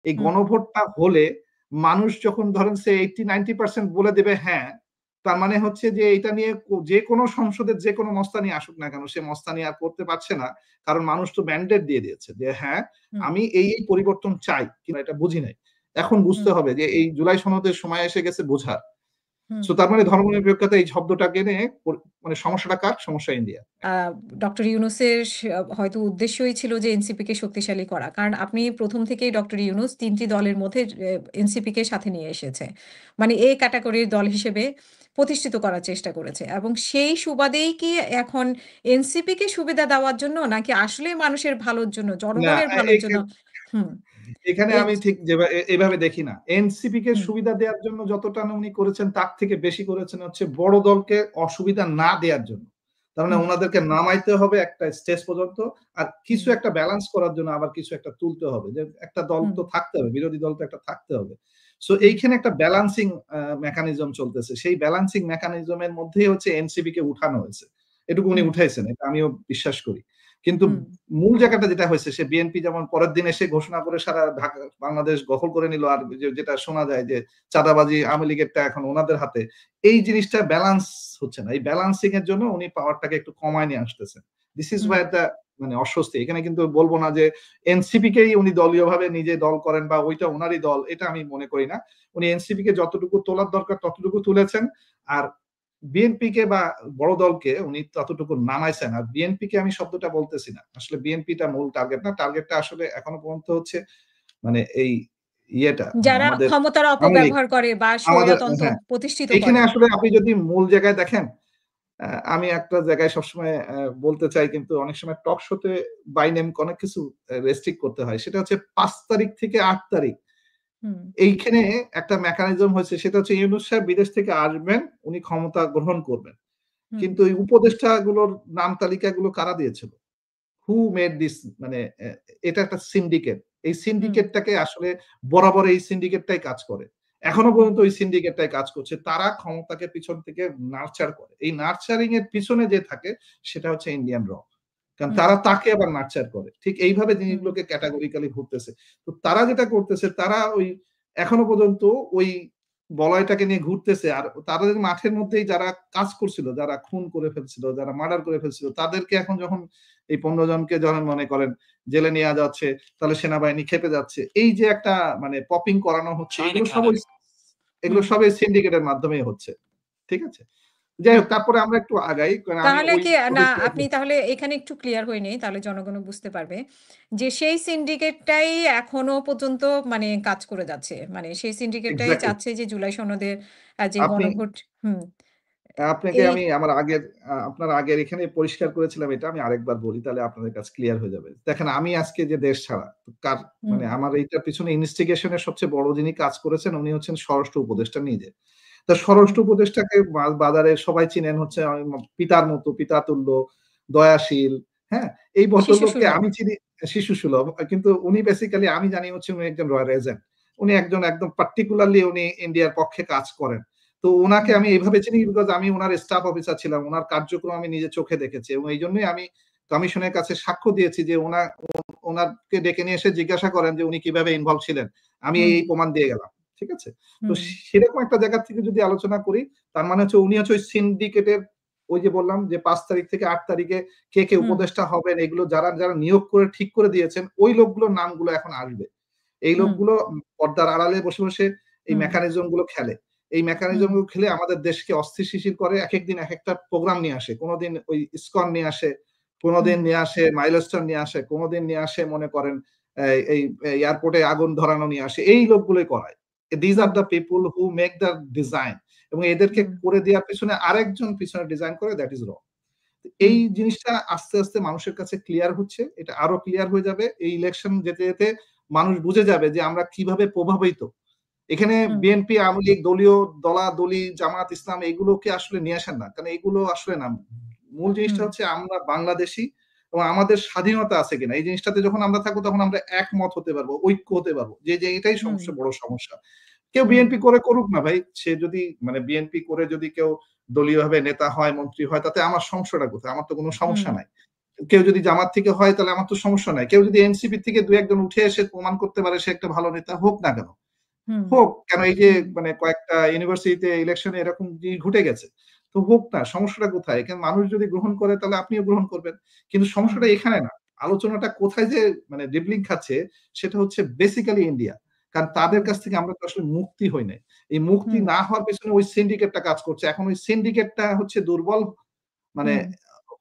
এই গণভোটটা হলে মানুষ যখন ধরেন সে 80-90% বলে দেবে হ্যাঁ, তার মানে হচ্ছে যে এটা নিয়ে যে কোনো সংসদের যে কোনো মস্তানি আসুক না কেন সে মস্তানি আর করতে পারছে না, কারণ মানুষ তো ম্যান্ডেট দিয়ে দিয়েছে যে হ্যাঁ আমি এই পরিবর্তন চাই, কিন্তু এটা বুঝি নাই। এখন বুঝতে হবে যে এই জুলাই সনদের সময় এসে গেছে বোঝার। সো তার মানে ধর্মনিরপেক্ষতা এই শব্দটাকে নিয়ে মানে সমস্যাটা কার? সমস্যা ইন্ডিয়া। ডক্টর ইউনূসের হয়তো উদ্দেশ্যই ছিল যে এনসিপিকে শক্তিশালী করা, কারণ আপনি প্রথম থেকেই ডক্টর ইউনূস ৩টি দলের মধ্যে এনসিপিকে সাথে নিয়ে এসেছে, মানে এ ক্যাটাগরির দল হিসেবে প্রতিষ্ঠিত করার চেষ্টা করেছে, এবং সেই সুবাদেই কি এখন এনসিপিকে সুবিধা দেওয়ার জন্য, নাকি আসলে মানুষের ভালোর জন্য, না, জনগণের ভালোর জন্য? হুম এখানে এই আমি ঠিক এভাবে দেখি না। এনসিপি কে সুবিধা দেওয়ার জন্য যতটা না উনি করেছেন তার থেকে বেশি করেছেন হচ্ছে বড় দলকে অসুবিধা না দেওয়ার জন্য। তার মানে ওনাদেরকে নামাইতে হবে একটা স্টেজ পর্যন্ত, আর কিছু একটা ব্যালেন্স করার জন্য আবার কিছু একটা তুলতে হবে, যে একটা দল তো থাকতে হবে, বিরোধী দল তো একটা থাকতে হবে। সো এইখানে একটা ব্যালেন্সিং মেকানিজম চলতেছে, সেই ব্যালেন্সিং মেকানিজমের মধ্যেই হচ্ছে এনসিপি কে উঠানো হয়েছে। এটুকু উনি উঠাইছেন, এটা আমিও বিশ্বাস করি। কিন্তু মূল জায়গাটা যেটা হয়েছে, সে বিএনপি যেমন পরের দিন এসে ঘোষণা করে সারা ঢাকা বাংলাদেশ দখল করে নিল, আর যেটা শোনা যায় যে চাঁদাবাজি আওয়ামী লীগেরটা এখন ওনাদের হাতে, এই জিনিসটা ব্যালেন্স হচ্ছে না। এই ব্যালেন্সিং এর জন্য উনি পাওয়ারটাকে একটু কমায় নিয়ে আসতেছেন। দিস ইজ ওয়াই দ্য মানে অস্বস্তি। এখানে কিন্তু বলবো না যে এনসিপি কেই উনি দলীয় ভাবে নিজে দল করেন বা ওইটা ওনারই দল, এটা আমি মনে করি না। উনি এনসিপি কে যতটুকু তোলার দরকার ততটুকু তুলেছেন, আর বিএনপি কে বা বড় দলকে উনি ততটুকু নামাইছেন। আর বিএনপি কে আমি শব্দটা বলতেছি না, আসলে বিএনপিটা মূল টার্গেট না, টার্গেটটা আসলে এখনো পর্যন্ত হচ্ছে মানে এই ইয়েটা, মানে যারা আমাদের ক্ষমতার আওয়ামী লীগ, অপব্যবহার করে বা আমাদের স্বৈরতন্ত্র হ্যাঁ। প্রতিষ্ঠিত এখানে করে। আসলে আপনি যদি মূল জায়গায় দেখেন, আমি একটা জায়গায় সবসময় বলতে চাই, কিন্তু অনেক সময় টক শোতে বাই নেম অনেক কিছু রেস্ট্রিক্ট করতে হয়। সেটা হচ্ছে ৫ তারিখ থেকে ৮ তারিখ এইখানে একটা মেকানিজম হয়েছে, সেটা হচ্ছে ইউনূস সাহেব বিদেশ থেকে আসবেন, উনি ক্ষমতা গ্রহণ করবেন। কিন্তু এই উপদেষ্টাগুলোর নাম তালিকাগুলো কারা দিয়েছিল? হু মেড দিস, মানে এটা একটা সিন্ডিকেট। এই সিন্ডিকেটটাকে আসলে বরাবর এই সিন্ডিকেটটাই কাজ করে। এখনো পর্যন্ত ওই সিন্ডিকেটটাই কাজ করছে। তারা ক্ষমতাকে পিছন থেকে নার্চার করে। এই নার্চারিং এর পিছনে যে থাকে সেটা হচ্ছে ইন্ডিয়ান র। কারণ তারা তাকে আবার নার্চার করে। ঠিক এইভাবে জিনিসগুলোকে ক্যাটেগরিক্যালি ঘুরতেছে। তো তারা যেটা করতেছে, তারা ওই এখনো পর্যন্ত ওই বলয়টাকে নিয়ে ঘুরতেছে। আর তাদের মাঠের মধ্যেই যারা কাজ করছিল, যারা খুন করে ফেলছিল, যারা মার্ডার করে ফেলছিল, তাদেরকে এখন যখন এই ১৫ জনকে যখন মনে করেন জেলে নেওয়া যাচ্ছে, তাহলে সেনাবাহিনী খেপে যাচ্ছে। এই যে একটা মানে পপিং করানো হচ্ছে, এগুলো সব এই সিন্ডিকেটের মাধ্যমেই হচ্ছে। ঠিক আছে? যাই হোক, তারপরে আমরা একটু আগাই। কারণ আমি তাহলে ওই কি না, টপিকটা আপনি তাহলে এখানে একটু ক্লিয়ার হয়ে নেই, তাহলে জনগণ বুঝতে পারবে যে সেই সিন্ডিকেটটাই এখনো পর্যন্ত মানে কাজ করে যাচ্ছে, মানে সেই সিন্ডিকেটটাই এক্সাক্টলি। চাচ্ছে যে জুলাই সনদের যে আপনি গণভোট। হুম আপনাকে এই আমি আমার আগের আপনার আগের এখানে পরিষ্কার করেছিলাম, এটা আমি আরেকবার বলি, তাহলে আপনাদের কাছে ক্লিয়ার হয়ে যাবে। দেখেন, আমি আজকে যে দেশ ছাড়া কার মানে আমার এইটার পিছনে ইনভেস্টিগেশন এর সবচেয়ে বড় যিনি কাজ করেছেন উনি হচ্ছেন স্বরাষ্ট্র উপদেষ্টা নিজে। তো স্বরাষ্ট্র উপদেষ্টাকে বাজারে সবাই চিনেন হচ্ছে পিতার মতো, পিতাতুল্য, দয়াশীল, হ্যাঁ? এই শিশু ভদ্রলোককে সুলভ। আমি চিনি শিশু সুলভ। কিন্তু উনি বেসিক্যালি আমি জানি হচ্ছে উনি একজন রয়্যাল এজেন্ট। উনি একজন একদম পার্টিকুলারলি উনি ইন্ডিয়ার পক্ষে কাজ করেন। তো উনাকে আমি এইভাবে চিনি বিকজ আমি উনার স্টাফ অফিসার ছিলাম। উনার কার্যক্রম আমি নিজে চোখে দেখেছি, এবং এইজন্যই আমি কমিশনের কাছে সাক্ষ্য দিয়েছি যে উনাকে ডেকে নিয়ে এসে জিজ্ঞাসা করেন যে উনি কিভাবে ইনভলভ ছিলেন। আমি এই প্রমাণ দিয়ে গেলাম। ঠিক আছে? তো সেরকম একটা জায়গা থেকে যদি আলোচনা করি, তার মানে হচ্ছে উনি হচ্ছে ওই সিন্ডিকেটের, ওই যে বললাম যে ৫ তারিখ থেকে ৮ তারিখে কে কে উপদেষ্টা হবেন, এগুলো যারা যারা নিয়োগ করে ঠিক করে দিয়েছেন, ওই লোকগুলোর নামগুলো এখন আসবে। এই লোকগুলো পর্দার আড়ালে বসে বসে এই মেকানিজম গুলো খেলে। এই মেকানিজম গুলো খেলে আমাদের দেশকে অস্থির শিশির করে। একেক দিন একেকটা প্রোগ্রাম নিয়ে আসে। কোনদিন ওই ইসকন নিয়ে আসে, কোনদিন নিয়ে আসে মাইলস্টোন নিয়ে আসে, কোনদিন নিয়ে আসে মনে করেন এই এয়ারপোর্টে আগুন ধরানো নিয়ে আসে। এই লোকগুলোই করায়। These are the people who make the design, এবং এদেরকে করে দেওয়ার পিছনে আরেকজন পিছনে ডিজাইন করে, দ্যাট ইজ র। এই জিনিসটা আস্তে আস্তে মানুষের কাছে ক্লিয়ার হচ্ছে। এটা আরো ক্লিয়ার হয়ে যাবে। এই ইলেকশন যেতে যেতে মানুষ বুঝে যাবে যে আমরা কিভাবে প্রভাবিত। এখানে বিএনপি, আওয়ামী লীগ, দলীয় দলাদলি, জামাত ইসলাম এগুলোকে আসলে নিয়ে আসেন না। কারণ এগুলো আসলে না। মূল জিনিসটা হচ্ছে আমরা বাংলাদেশী এবং আমাদের স্বাধীনতা আছে কিনা। এই জিনিসটাতে যখন আমরা থাকবো তখন আমরা একমত হতে পারবো, ঐক্য হতে পারবো। যে এটাই সমস্যা, বড় সমস্যা। কেউ বিএনপি করে করুক না ভাই। সে যদি মানে বিএনপি করে যদি কেউ দলীয়ভাবে নেতা হয়, মন্ত্রী হয়, তাতে আমার সমস্যাটা কোথায়? আমার তো কোনো সমস্যা নাই। কেউ যদি জামাত থেকে হয় তাহলে আমার তো সমস্যা নাই। কেউ যদি এনসিপি থেকে ২-১ জন উঠে এসে প্রমাণ করতে পারে সে একটা ভালো নেতা, হোক না কেন? হুম, হোক। কেন এই যে হুম, মানে কয়েকটা ইউনিভার্সিটিতে ইলেকশনে এরকম জিনিস ঘটে গেছে। তো হোক না, সমস্যাটা কোথায়? এখানে মানুষ যদি গ্রহণ করে তাহলে আপনিও গ্রহণ করবেন। কিন্তু হুম, সমস্যাটা এখানে না। আলোচনাটা কোথায় যে মানে ডিবলিং খাচ্ছে সেটা হচ্ছে বেসিক্যালি ইন্ডিয়া। কারণ তাদের হুম, কাছ থেকে আমরা তো আসলে মুক্তি হই নাই। এই মুক্তি হুম, না হওয়ার পেছনে ওই সিন্ডিকেটটা কাজ করছে। এখন ওই সিন্ডিকেটটা হচ্ছে দুর্বল মানে হুম,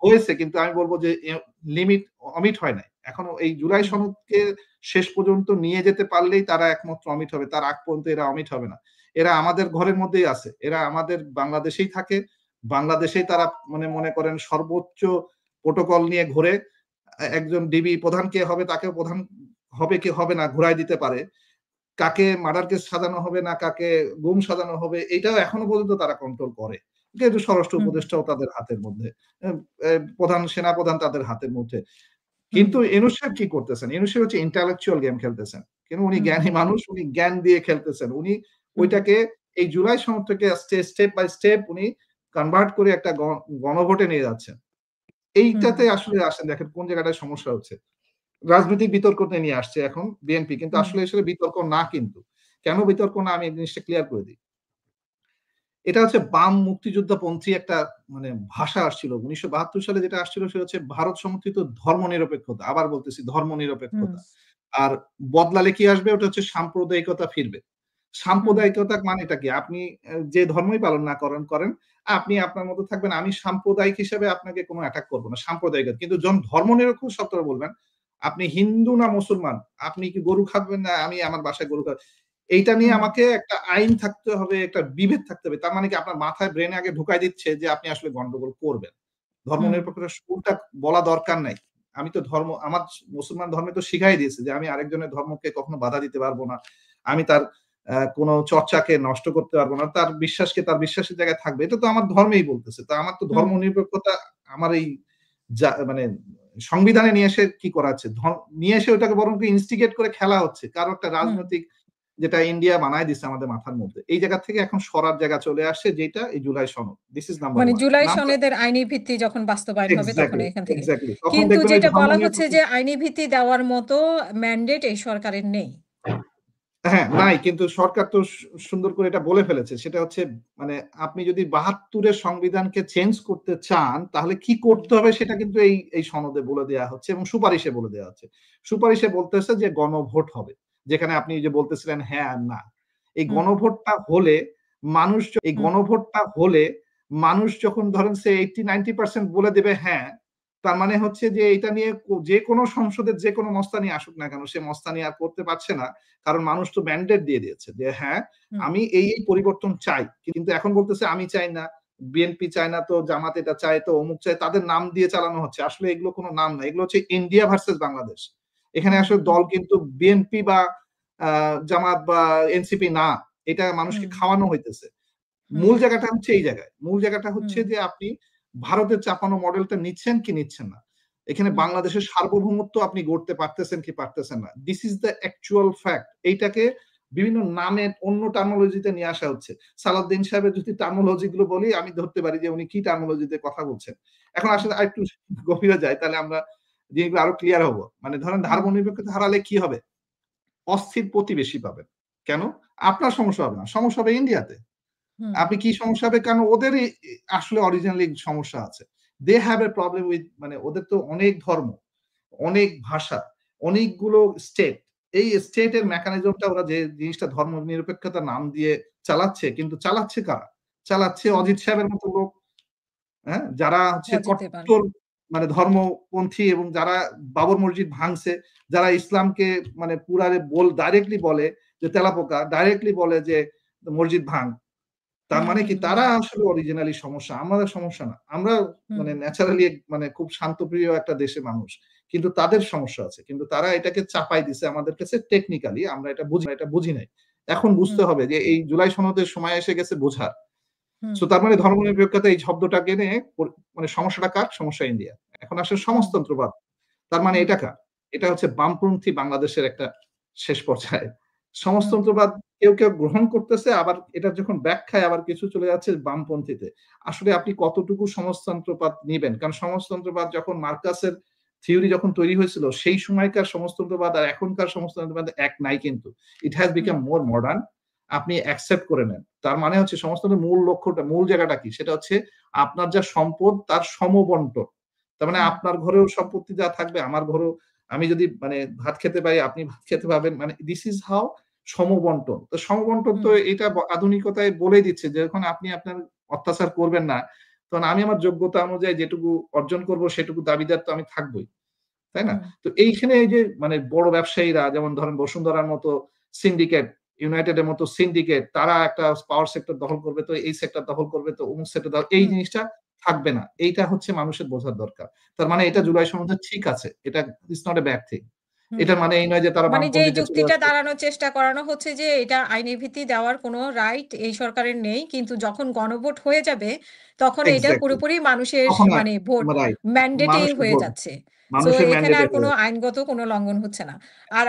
হয়েছে, কিন্তু আমি বলব যে লিমিট অমিট হয় নাই। এখনো এই জুলাই হুম, সনদকে শেষ পর্যন্ত নিয়ে যেতে পারলেই তারা একমাত্র অমিট হবে। তার আগ পর্যন্ত এরা অমিট হবে না। এরা আমাদের ঘরের মধ্যেই আছে। এরা আমাদের বাংলাদেশেই থাকে। বাংলাদেশেই তারা মানে মনে করেন সর্বোচ্চ প্রোটোকল নিয়ে ঘোরে। একজন ডিবি প্রধান কে হবে তাকেও প্রধান হবে কি হবে না ঘুরায় দিতে পারে। কাকে মার্ডার কেস সাজানো হবে না কাকে গুম সাজানো হবে এটাও এখনো পর্যন্ত তারা কন্ট্রোল করে। যেহেতু স্বরাষ্ট্র হুম, উপদেষ্টাও তাদের হাতের মধ্যে। এ এ প্রধান সেনাপ্রধান তাদের হাতের মধ্যে। হুম, কিন্তু ইউনূস সাহেব কি করতেছেন? ইউনূস সাহেব হচ্ছে intellectual গেম খেলতেছেন। কিন্তু উনি হুম, জ্ঞানী মানুষ, উনি জ্ঞান দিয়ে খেলতেছেন। উনি হুম, ওইটাকে এই জুলাই সনদ থেকে স্টেপ বাই স্টেপ উনি কনভার্ট করে একটা গণভোটে নিয়ে যাচ্ছেন। হুম, এইটাতে আসলে আসেন দেখেন কোন জায়গাটায় সমস্যা হচ্ছে। রাজনৈতিক বিতর্কতে নিয়ে আসছে এখন বিএনপি। কিন্তু হুম, আসলে বিতর্ক না কিন্তু। কেন বিতর্ক না আমি এই জিনিসটা ক্লিয়ার করে দিই। এটা হচ্ছে বাম মুক্তিযোদ্ধাপন্থী একটা মানে ভাষা আসছিল। ১৯৭২ সালে যেটা আসছিল সেটা হচ্ছে ভারত সমর্থিত ধর্মনিরপেক্ষতা। আবার বলতেছি হুম, ধর্মনিরপেক্ষতা। আর বদলালে কি আসবে? ওটা হচ্ছে সাম্প্রদায়িকতা ফিরবে। হুম, সাম্প্রদায়িকতা মানেটা কি? আপনি যে ধর্মই পালন না করেন, আপনি আপনার মতো থাকবেন। আমি সাম্প্রদায়িক হিসেবে আপনাকে কোন অ্যাটাক করব না। সাম্প্রদায়িকতা। কিন্তু যখন ধর্মনিরপেক্ষ শব্দটা বলবেন, আপনি হিন্দু না মুসলমান, আপনি কি গরু খাবেন না আমি আমার বাসায় গরু এইটা নিয়ে হুম, আমাকে একটা আইন থাকতে হবে, একটা বিভেদ থাকতে হবে। তার মানে কি আপনার মাথায় ব্রেইনে আগে ঢুকায় দিচ্ছে যে আপনি আসলে গন্ডগোল করবেন। হুম, ধর্মনিরপেক্ষতার শুরুটা বলা দরকার নাই। আমি তো আমার মুসলমান ধর্মে তো শিখাই দিয়েছে যে আমি আরেকজনের ধর্মকে কখনো বাধা দিতে পারব না। আমি তার কোন চর্চাকে নষ্ট করতে পারব না। তার বিশ্বাসকে তার বিশ্বাসের জায়গায় থাকবে। এটা তো আমার ধর্মেই বলতেছে। তো আমার তো হুম, ধর্মনিরপেক্ষতা আমার এই মানে সংবিধানে নিয়ে এসে কি করা হচ্ছে? নিয়ে এসে ওটাকে বরং ইনস্টিগেট করে খেলা হচ্ছে। কারো একটা হুম। রাজনৈতিক যেটা ইন্ডিয়া বানায় দিচ্ছে আমাদের মাথার মধ্যে। এই জায়গা থেকে এখন সরার জায়গা চলে আসছে যেটা এই জুলাই সনদ। দিস ইস নাম্বার মানে 1 জুলাই নাম্বার সনদের আইনি ভিত্তি যখন বাস্তবায়ন হবে তখন এক্সাক্টলি, এখান থেকে। এক্সাক্টলি। তখন কিন্তু দেখবেন ওই যেটা বলা হচ্ছে ধর্মনিরপেক্ষ যে আইনি ভিত্তি দেওয়ার মতো ম্যান্ডেট এই সরকারের নেই। হ্যাঁ, নাই কিন্তু সরকার তো সুন্দর করে এটা বলে ফেলেছে। সেটা হচ্ছে মানে আপনি যদি ৭২ এর সংবিধানকে চেঞ্জ করতে চান, তাহলে কি হুম, করতে হবে সেটা কিন্তু এই সনদে বলে দেয়া হচ্ছে এবং সুপারিশে বলে দেয়া হচ্ছে। সুপারিশে বলতেছে যে গণভোট হবে। যেখানে আপনি যে বলতেছিলেন হ্যাঁ আর না। এই হুম, গণভোটটা হলে এই হুম, গণভোটটা হলে মানুষ যখন ধরেন সে 80-90% বলে দেবে হ্যাঁ, তার মানে হচ্ছে যে এটা নিয়ে যেকোনো সংসদের যেকোনো মস্তানি আসুক না কেন সে মস্তানি আর করতে পারছে না। কারণ মানুষ তো ম্যান্ডেট দিয়ে দিয়েছে যে হ্যাঁ, হুম, আমি এই পরিবর্তন চাই। কিন্তু এখন বলতেছে আমি চাই না, বিএনপি চায় না তো জামাত এটা চায় তো অমুক চায়। তাদের নাম দিয়ে চালানো হচ্ছে। আসলে এগুলো কোন নাম না। এগুলো হচ্ছে ইন্ডিয়া ভার্সাস বাংলাদেশ। এখানে হুম, আসলে দল কিন্তু বিএনপি বা আ জামাত বা এনসিপি না। এটা মানুষকে হুম, খাওয়ানো হইতেছে। হুম, মূল জায়গাটা হচ্ছে এই জায়গায়। মূল জায়গাটা হুম, হচ্ছে যে আপনি ভারতের চাপানো মডেলটা নিচ্ছেন কি নিচ্ছেন না। এখানে হুম, বাংলাদেশের সার্বভৌমত্ব আপনি গড়তে পারতেছেন কি পারতেছেন না। This is the actual fact. এইটাকে বিভিন্ন নামে অন্য টার্মিনোলজিতে নিয়ে আসা হচ্ছে। সালাউদ্দিন সাহেবের যদি টার্মিনোলজি গুলো বলি আমি ধরতে পারি যে উনি কি টার্মিনোলজিতে কথা বলছেন। এখন হুম, আসলে আরেকটু গভীরে যাই তাহলে আমরা জিনিসগুলো আরো ক্লিয়ার হবো। মানে ধরেন হুম, ধর্মনিরপেক্ষতা হারালে কি হবে? অস্থির প্রতিবেশী পাবেন। কেন? আপনার সমস্যা হবে না। সমস্যা হবে ইন্ডিয়াতে। হুম, আপনি কি সমস্যা হবে? কারণ ওদেরই আসলে অরিজিনালি সমস্যা আছে। They have a problem with মানে ওদের তো অনেক ধর্ম, অনেক ভাষা, অনেকগুলো স্টেট। এই স্টেটের হুম, মেকানিজমটা ওরা যে জিনিসটা ধর্মনিরপেক্ষতার নাম দিয়ে চালাচ্ছে, কিন্তু চালাচ্ছে কারা? চালাচ্ছে হুম, অজিত সাহেবের মতো লোক, হ্যাঁ? যারা হচ্ছে অজিত পাল। কট্টর মানে ধর্মপন্থী এবং যারা বাবর মসজিদ ভাঙছে, যারা ইসলামকে মানে পুরারে ডাইরেক্টলি বলে যে তেলাপোকা, ডাইরেক্টলি বলে যে মসজিদ ভাঙ। তার হুম, মানে হুম, কি হুম, তারা আসলে অরিজিনালি সমস্যা। আমাদের সমস্যা না। আমরা হুম, মানে ন্যাচারালি মানে খুব শান্তপ্রিয় একটা দেশের মানুষ। কিন্তু তাদের সমস্যা আছে। কিন্তু তারা এটাকে চাপাই দিছে আমাদের কাছে টেকনিক্যালি আমরা এটা বুঝি নাই। এখন বুঝতে হুম, হবে যে এই জুলাই সনদের সময় এসে গেছে বোঝার। হুম, সো তার মানে ধর্মনিরপেক্ষতা এই শব্দটাকে নিয়ে মানে সমস্যাটা কার? সমস্যা ইন্ডিয়া। এখন আসলে হুম, সমাজতন্ত্রবাদ। তার মানে হুম, এটা কার? এটা হচ্ছে বামপন্থী বাংলাদেশের একটা শেষ পর্যায়ে। হুম, সমাজতন্ত্রবাদ কেউ গ্রহণ করতেছে, আবার এটা যখন ব্যাখ্যায় আবার কিছু চলে যাচ্ছে বামপন্থীতে। আসলে আপনি কতটুকু সমাজতন্ত্রবাদ নিবেন? কারণ সমাজতন্ত্রবাদ যখন মার্কাসের থিওরি যখন তৈরি হয়েছিল, সেই সময়কার সমাজতন্ত্রবাদ আর এখনকার সমাজতন্ত্রবাদ এক নাই কিন্তু। It has hmm, become more modern. আপনি অ্যাকসেপ্ট করে নেন। তার মানে হচ্ছে সমাজতন্ত্রের মূল লক্ষ্যটা, মূল জায়গাটা কি? সেটা হচ্ছে আপনার যা সম্পদ তার সমবন্টন। তার মানে হুম, আপনার ঘরেও সম্পত্তি যা থাকবে, আমার ঘরেও, আমি যদি মানে ভাত খেতে পাই, আপনি ভাত খেতে পাবেন। মানে দিস ইজ হাউ সমবন্টন। তো সমবন্টন তো হুম, এটা আধুনিকতায় বলেই দিচ্ছে যে যখন আপনি আপনার অত্যাচার করবেন না, তখন আমি আমার যোগ্যতা অনুযায়ী যেটুকু অর্জন করব সেটুকু দাবিদার তো আমি থাকবই। তাই না? হুম, তো এইখানে এই যে মানে বড় ব্যবসায়ীরা যেমন ধরেন বসুন্ধরার মতো সিন্ডিকেট, ইউনাইটেড এর মতো সিন্ডিকেট, তারা একটা পাওয়ার সেক্টর দখল করবে, তো এই সেক্টর দখল করবে, তো অমুক সেক্টর এই হুম, জিনিসটা থাকবে না। এইটা হচ্ছে মানুষের বোঝার দরকার। তার মানে এটা হুম, জুলাই সনদে ঠিক আছে। এটা it's not a bad thing. Hmm. এটার মানে এই নয় যে তারা মানে যেই বামপন্থীতে চলে যুক্তিটা যাচ্ছে। দাঁড়ানোর চেষ্টা করানো হচ্ছে যে এটা আইনি ভিত্তি দেওয়ার কোনো রাইট এই সরকারের নেই। কিন্তু যখন গণভোট হয়ে যাবে তখন এটা এক্সাক্টলি। পুরোপুরি মানুষের তখন মানে ভোট রাইট। ম্যান্ডেটেই মানুষের হয়ে ভোট, যাচ্ছে। সো মানুষের এখানে ম্যান্ডেটে আর হয়ে কোনো যাচ্ছে। আইনগত কোনো লঙ্ঘন হচ্ছে না। আর